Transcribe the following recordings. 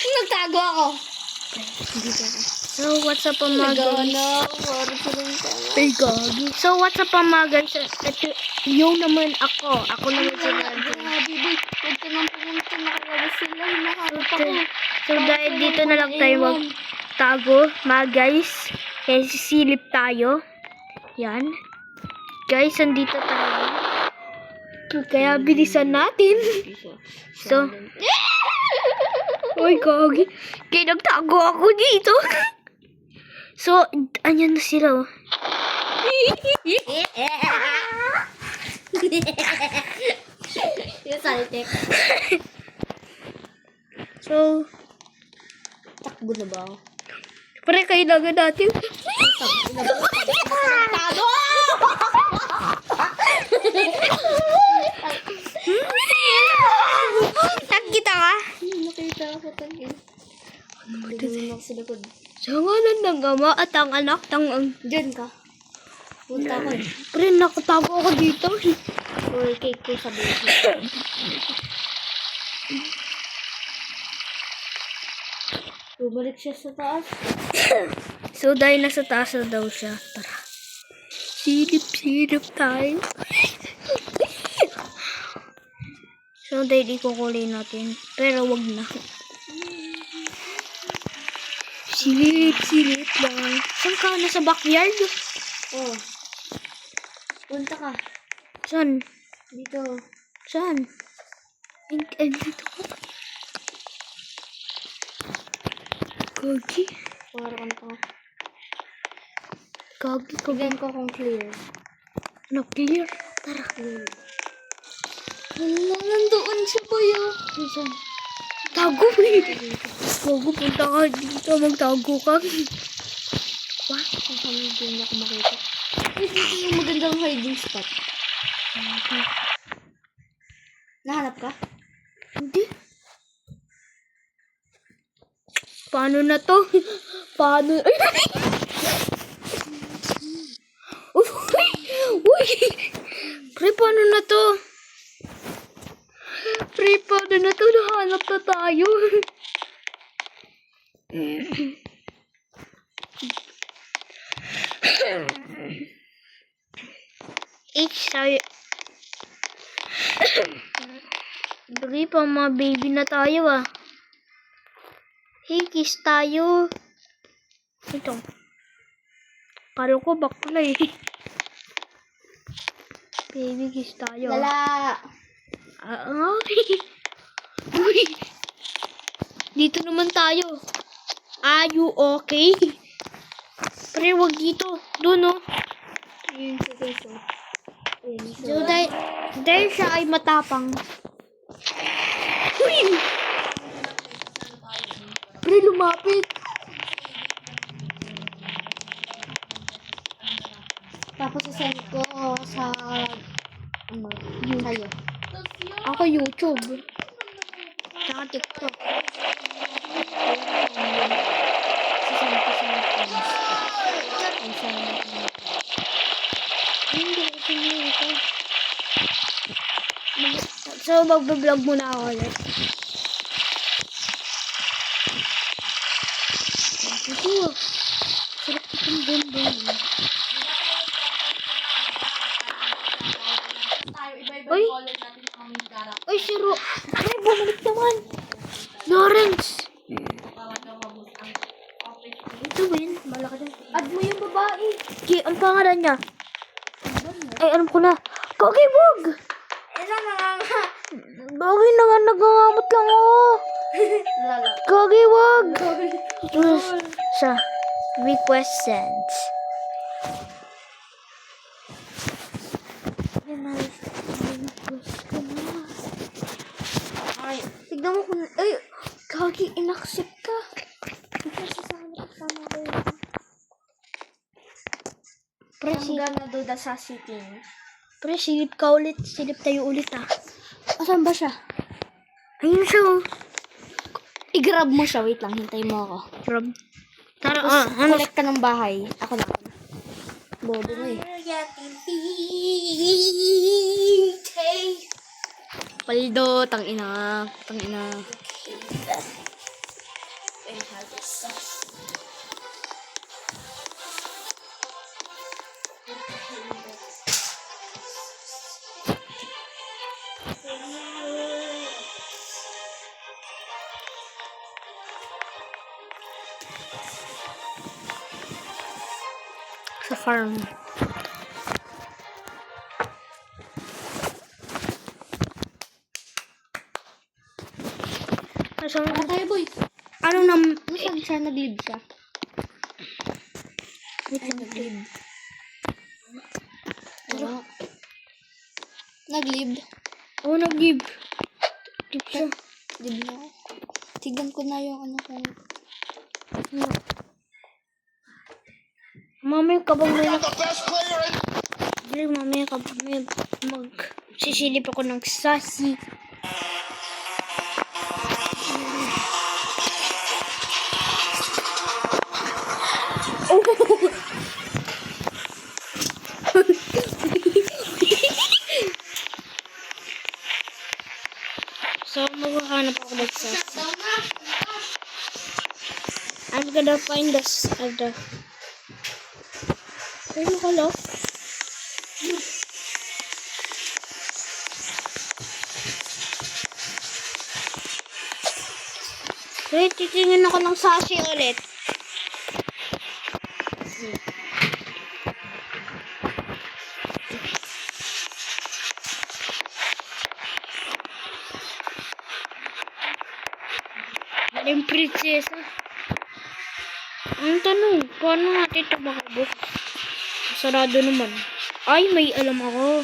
Nagtago ako. So, what's up mga guys? Ay, gagi. So, what's up mga guys? Ito, yung naman ako. Ako naman si Randy. grabe, boy. Huwag ka nang pumunta. Nakalabas sila. Hinahanap ako. So, dahil dito na lang tayo magtago, mga guys. Kaya sisilip tayo. Yan. Guys, andito tayo. Kaya bilisan natin. So, oy, gagi. Kaya nagtago ako dito. So, anyan na sila, oh. Yung saltek. So, Takbo na ba ako? pare kailangan natin. Nagtago! Tag kita ka? Nakita ako tagin. Hindi ako sa likod. Sa ngalan ng ama at ang anak ng Diyan ka. Punta ko. Pre, nakatago ako dito. Or cake ko sa baby. Bumalik siya sa taas. So, dahil nasa taas na daw siya. Tara. Silip tayo. So, dahil ikukulay natin. Pero wag na. Silip lang. Saan ka? Nasa backyard? Oh. Punta ka. Saan? Dito. Saan? Dito ko. Gagi. Para ka pa. Gagi ka ba? Tignan ko kung clear. Ano, clear? Tara. Clear. Wala, nandoon siya po yun. Saan? Tago eh. Gago, punta ka dito. Magtago ka. What? Kung saan hindi ako makita. Ito yung magandang hiding spot. Nahanap ka? Hindi. Paano na to? Paano? Uy! Pre, paano na to? Pre, paano na to? Nahanap na tayo. Sayo. Pre, pa mga baby na tayo ah. Hey, kiss tayo. Ito. Kala ko bakla eh. Baby, kiss tayo. Lala! Uy. Dito naman tayo. Are you okay? Pre, wag dito. Doon, oh. Ayun siya guys. Ayun siya. So, dahil siya ay matapang. Uy! Pre, lumapit. Tapos isend ko sa ano, sa'yo. Ako YouTube. Tsaka TikTok. Sasend ko sa friends ko. Ay, sa'yo. Hindi ko sinili ito. So, magbablog muna ako ulit. Ito. Sarap itong bonbon. Uy! Uy, si Ay, bumalik naman! Lawrence! Ito ba yun? Malaki din. Add mo yung babae. Ang pangalan niya? Ay, alam ko na. Kagi, wag! Esa na nga. Kagi na nga, nagangamot lang ako. Lala. Kagi, wag! Sa request sent. Ay, tignan mo kung... Ay, kagi, inaccept ka. Kasi kasama ko yun. Pre, I'm gonna do the sassy thing. Pre, silip ka ulit. Silip tayo ulit ah. Asan ba siya? Ayun siya oh. I-grab mo siya. Wait lang, hintayin mo ako. Rob. Tara, Tapos, collect ka ng bahay. Ako na. Bobo mo eh. Paldo, tangina. Tangina. And have this sauce. Sa farm. So, Ano tayo, boy? ano nam... Ano siya nag-lead siya? Wait lang, babe. Ano? Nag-leave. Oo, nag-give. Give siya. Di ba? Tignan ko na yung ano kung... Mamaya kapag may mamaya kapag may magsisilip ako ng sasi. So, maghahanap ako ng sasi. I'm gonna find this other. Ayun ka lang. Wait, titingin ako ng sasi ulit. Maling prinsesa. Ang tanong, kung ano natin ito makabuk? Sarado naman. Ay, may alam ako.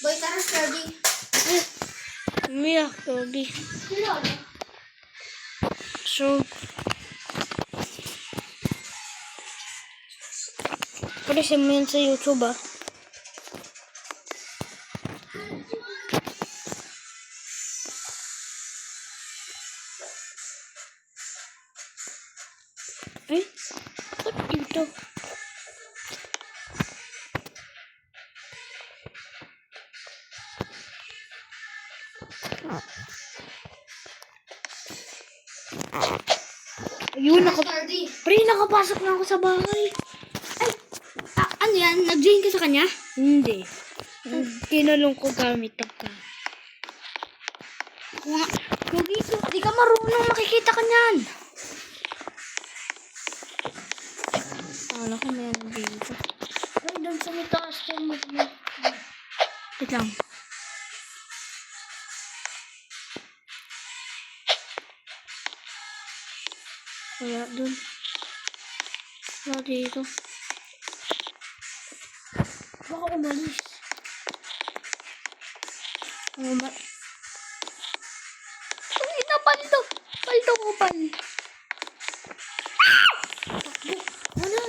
Boy, tara, study. Umiyak, Toby. So, pwede mo yan sa YouTube, ah. Eh, ba't dito? Ayun, Study. pre, nakapasok na ako sa bahay. Ano yan? Nag-join ka sa kanya? Hindi. Tinalong ko gamit ang ka. Lugi, di ka marunong, makikita ka niyan. Akala ko may ano dito. Ay, doon sa may taas yung Wait lang. Wala dun. Wala dito. Baka umalis. Ay, napaldo. Paldo ko, pal. Ano?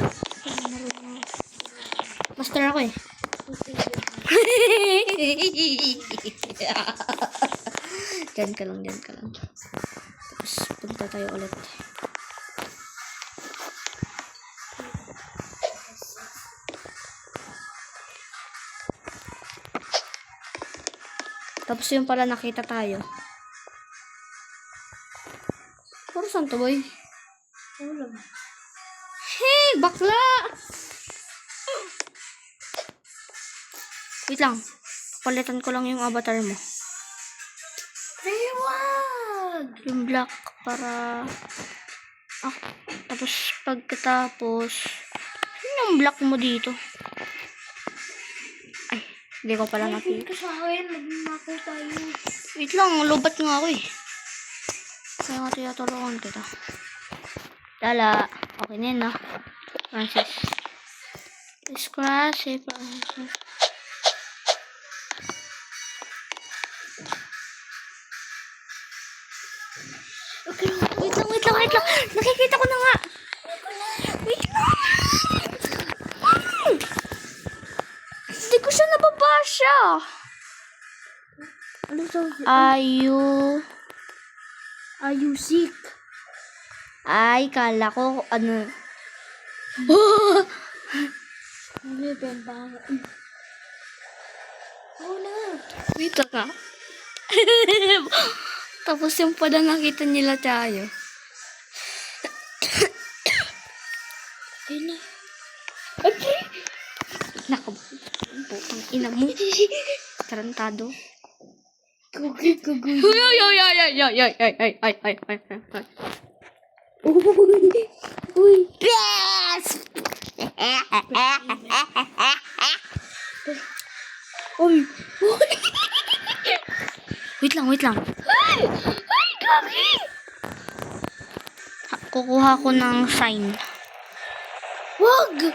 Master ako eh. Diyan ka lang, diyan ka lang. Tapos punta tayo ulit. Tapos yung pala nakita tayo. Pero saan to, boy? Wala. Hey, bakla! Wait lang. Palitan ko lang yung avatar mo. Rewag! Yung black para... Ah, tapos pagkatapos... Ano yung black mo dito? Ay, hindi ko pala nakita. Ka sa akin, magnako tayo. Wait lang, lubat nga ako eh. Kaya nga tinatulungan kita. Lala, okay na yun ah. Francis. Scratch eh, Francis. Okay, Wait lang. Nakikita ko na nga. Wait lang. Hindi ko siya nababasya. ano to? Are you sick? Ay, kala ko, ano. Ano yung bemba? Oo na. Wait lang ka. Tapos yung pala nakita nila tayo. Ayun na. Nakabutang ina mo. Tarantado. Gugi, gugi. Uy, uy, uy, uy, uy, uy, uy, uy, uy, uy, uy, uy, uy. Uy. Yes! Uy. Wait lang, wait lang. Ay, gagi. Kukuha ko ng sign. Wag.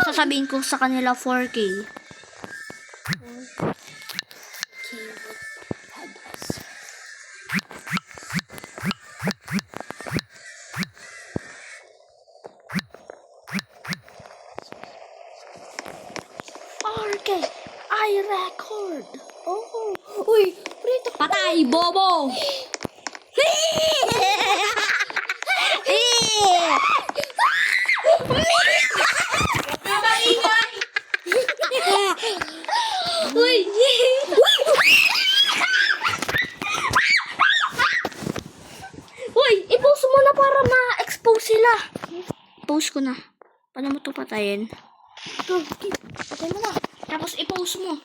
Sasabihin ko sa kanila 4K. Okay, I record. Oh. Uy, prito. Patay, bobo! Uy. Uy, i-post mo na para ma-expose sila. Post ko na. Paano mo to patayin? Gagi. Patay mo na. Tapos i-post mo.